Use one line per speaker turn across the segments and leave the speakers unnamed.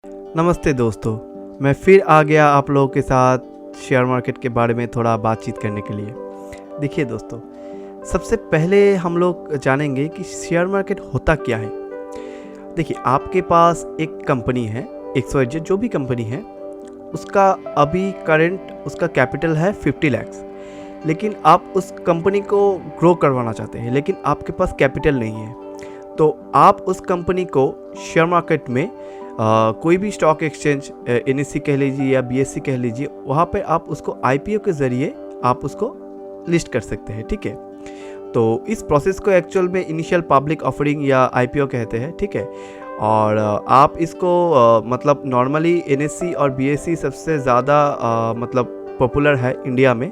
नमस्ते दोस्तों, मैं फिर आ गया आप लोगों के साथ शेयर मार्केट के बारे में थोड़ा बातचीत करने के लिए। देखिए दोस्तों, सबसे पहले हम लोग जानेंगे कि शेयर मार्केट होता क्या है। देखिए, आपके पास एक कंपनी है, XYZ जो भी कंपनी है, उसका अभी करंट उसका कैपिटल है 50 लाख, लेकिन आप उस कंपनी को ग्रो करवाना चाहते हैं, लेकिन आपके पास कैपिटल नहीं है। तो आप उस कंपनी को शेयर मार्केट में कोई भी स्टॉक एक्सचेंज, NSE कह लीजिए या BSE कह लीजिए, वहाँ पे आप उसको IPO के ज़रिए आप उसको लिस्ट कर सकते हैं। ठीक है, तो इस प्रोसेस को एक्चुअल में इनिशियल पब्लिक ऑफरिंग या IPO कहते हैं। ठीक है, और आप इसको मतलब नॉर्मली NSE और BSE सबसे ज़्यादा मतलब पॉपुलर है इंडिया में।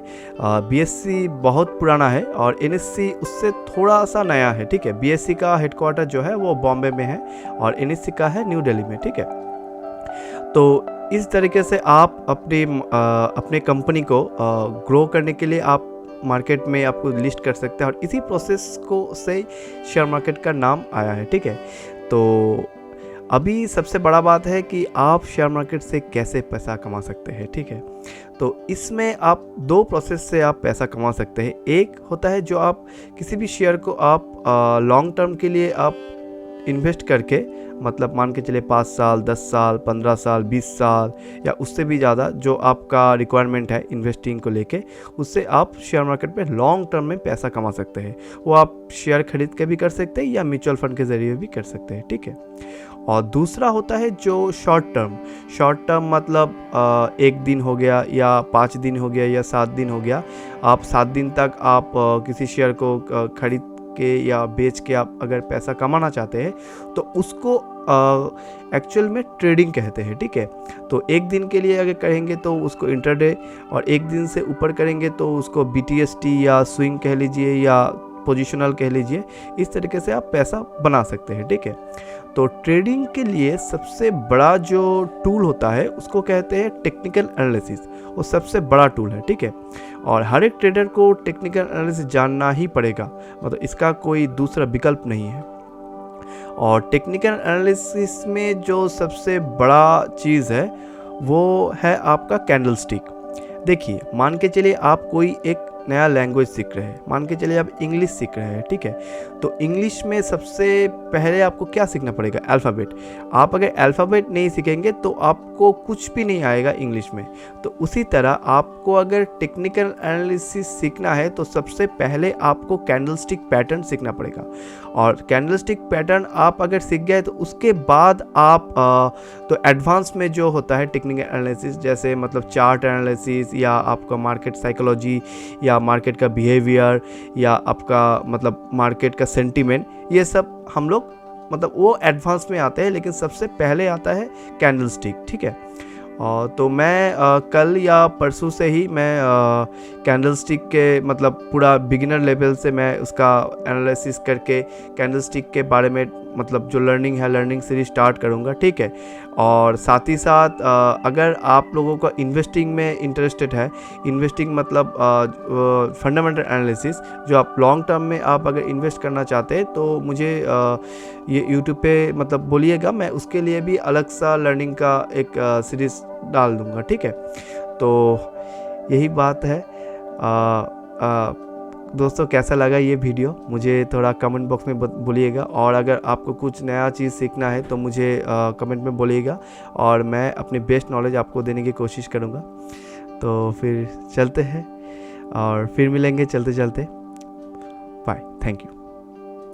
BSE बहुत पुराना है और NSE उससे थोड़ा सा नया है। ठीक है, BSE का हेडक्वार्टर जो है वो बॉम्बे में है और NSE का है न्यू दिल्ली में। ठीक है, तो इस तरीके से आप अपने कंपनी को ग्रो करने के लिए आप मार्केट में आपको लिस्ट कर सकते हैं और इसी प्रोसेस को से शेयर मार्केट का नाम आया है। ठीक है, तो अभी सबसे बड़ा बात है कि आप शेयर मार्केट से कैसे पैसा कमा सकते हैं। ठीक है, तो इसमें आप दो प्रोसेस से आप पैसा कमा सकते हैं। एक होता है जो आप किसी भी शेयर को आप लॉन्ग टर्म के लिए आप इन्वेस्ट करके, मतलब मान के चले 5 साल, 10 साल, 15 साल, 20 साल या उससे भी ज़्यादा जो आपका रिक्वायरमेंट है इन्वेस्टिंग को लेके, उससे आप शेयर मार्केट में लॉन्ग टर्म में पैसा कमा सकते हैं। वो आप शेयर खरीद के भी कर सकते हैं या म्यूचुअल फंड के ज़रिए भी कर सकते हैं। ठीक है, और दूसरा होता है जो शॉर्ट टर्म मतलब 1 दिन हो गया या 5 दिन हो गया या 7 दिन हो गया। आप 7 दिन तक आप किसी शेयर को खरीद के या बेच के आप अगर पैसा कमाना चाहते हैं तो उसको एक्चुअल में ट्रेडिंग कहते हैं। ठीक है, तो 1 दिन के लिए अगर करेंगे तो उसको इंटरडे, और 1 दिन से ऊपर करेंगे तो उसको BTST या स्विंग कह लीजिए या पोजिशनल कह लीजिए। इस तरीके से आप पैसा बना सकते हैं। ठीक है, तो ट्रेडिंग के लिए सबसे बड़ा जो टूल होता है उसको कहते हैं टेक्निकल एनालिसिस। वो सबसे बड़ा टूल है। ठीक है, और हर एक ट्रेडर को टेक्निकल एनालिसिस जानना ही पड़ेगा, मतलब इसका कोई दूसरा विकल्प नहीं है। और टेक्निकल एनालिसिस में जो सबसे बड़ा चीज़ है वो है आपका कैंडलस्टिक। देखिए, मान के चलिए आप कोई एक नया लैंग्वेज सीख रहे हैं, मान के चलिए आप इंग्लिश सीख रहे हैं। ठीक है, तो इंग्लिश में सबसे पहले आपको क्या सीखना पड़ेगा? अल्फ़ाबेट। आप अगर अल्फ़ाबेट नहीं सीखेंगे तो आपको कुछ भी नहीं आएगा इंग्लिश में। तो उसी तरह आपको अगर टेक्निकल एनालिसिस सीखना है तो सबसे पहले आपको कैंडलस्टिक पैटर्न सीखना पड़ेगा, और कैंडलस्टिक पैटर्न आप अगर सीख गए तो उसके बाद आप तो एडवांस में जो होता है टेक्निकल एनालिसिस, जैसे मतलब चार्ट एनालिसिस या आपका मार्केट साइकोलॉजी या मार्केट का बिहेवियर या आपका मतलब मार्केट का सेंटीमेंट, ये सब हम लोग मतलब वो एडवांस में आते हैं, लेकिन सबसे पहले आता है कैंडलस्टिक। ठीक है, तो मैं कल या परसों से ही मैं कैंडलस्टिक के मतलब पूरा बिगिनर लेवल से मैं उसका एनालिसिस करके कैंडलस्टिक के बारे में मतलब जो लर्निंग सीरीज स्टार्ट करूँगा। ठीक है, और साथ ही साथ अगर आप लोगों का इन्वेस्टिंग में इंटरेस्टेड है, इन्वेस्टिंग मतलब फंडामेंटल एनालिसिस, जो आप लॉन्ग टर्म में आप अगर इन्वेस्ट करना चाहते हैं तो मुझे ये यूट्यूब पे मतलब बोलिएगा, मैं उसके लिए भी अलग सा लर्निंग का एक सीरीज़ डाल दूँगा। ठीक है, तो यही बात है। दोस्तों, कैसा लगा ये वीडियो मुझे थोड़ा कमेंट बॉक्स में बोलिएगा, और अगर आपको कुछ नया चीज़ सीखना है तो मुझे कमेंट में बोलिएगा और मैं अपनी बेस्ट नॉलेज आपको देने की कोशिश करूँगा। तो फिर चलते हैं और फिर मिलेंगे चलते चलते। Bye, thank you.